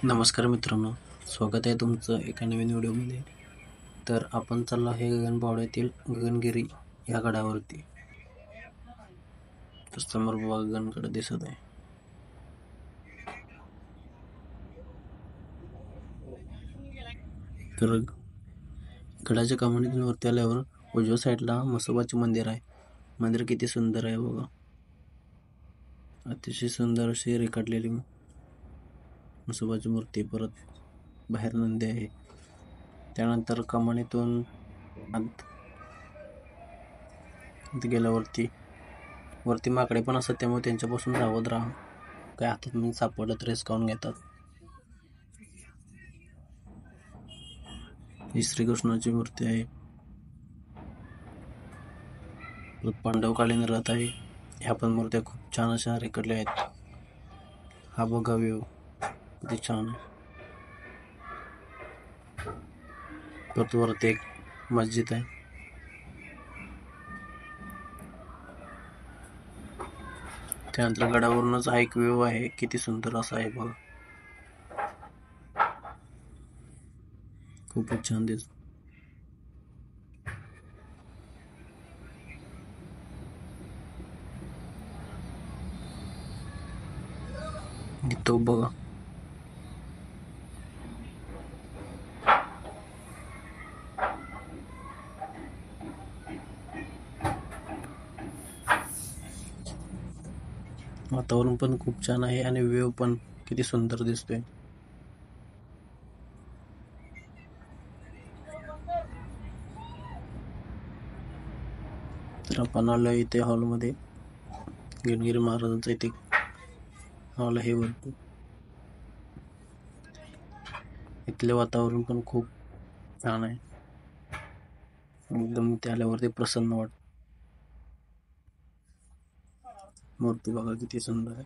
नमस्कार मित्रांनो, स्वागत आहे तुमचं एका नवीन व्हिडिओमध्ये. तर आपण चाललो आहे गगनबावड्यातील गगनगिरी ह्या गडावरती. तर समोर बघा गगनगड दिसत आहे. तर गडाच्या कमानीतून वरती आल्यावर उजव्या साईडला म्हसोबाचे मंदिर आहे. मंदिर किती सुंदर आहे बघा. अतिशय सुंदर अशी रेखाटलेली म्हसोबाची मूर्ती. परत बाहेर नंदी आहे. त्यानंतर कमानीतून आत गेल्यावरती वरती माकडे पण असतात, त्यामुळे त्यांच्यापासून सावध राहा. काय हातात मग सापडलं तर हिसकावून घेतात. ही श्रीकृष्णाची मूर्ती आहे. पांडवकालीन रथ आहे. ह्या पण मूर्त्या खूप छान अशा रेखाटल्या आहेत. हा बघा व्ह्यू किती छान आहे. परत वरती एक मस्जिद आहे. त्यानंतर गडावरूनच हा एक व्ह्यू आहे, किती सुंदर असा आहे बघा. खूपच छान दिसत. तो बघा. वातावरण पण खूप छान आहे आणि व्ह्यू पण किती सुंदर दिसतोय. तर आपण आलो इथे हॉलमध्ये. गगनगिरी महाराजांचा इथे हॉल आहे वरती. इथले वातावरण पण खूप छान आहे. एकदम इथे आल्यावरती प्रसन्न वाटत. मूर्ती बघा किती सुंदर आहे.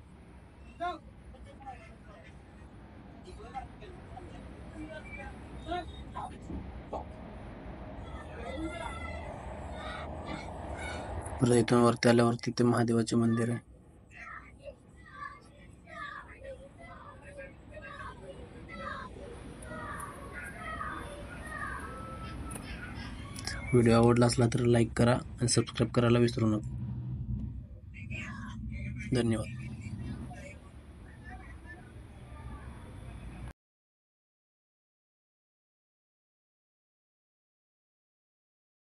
परत इथून वरती आल्यावरती ते महादेवाचे मंदिर आहे. व्हिडिओ आवडला असला तर लाईक करा आणि सबस्क्राईब करायला विसरू नका. धन्यवाद.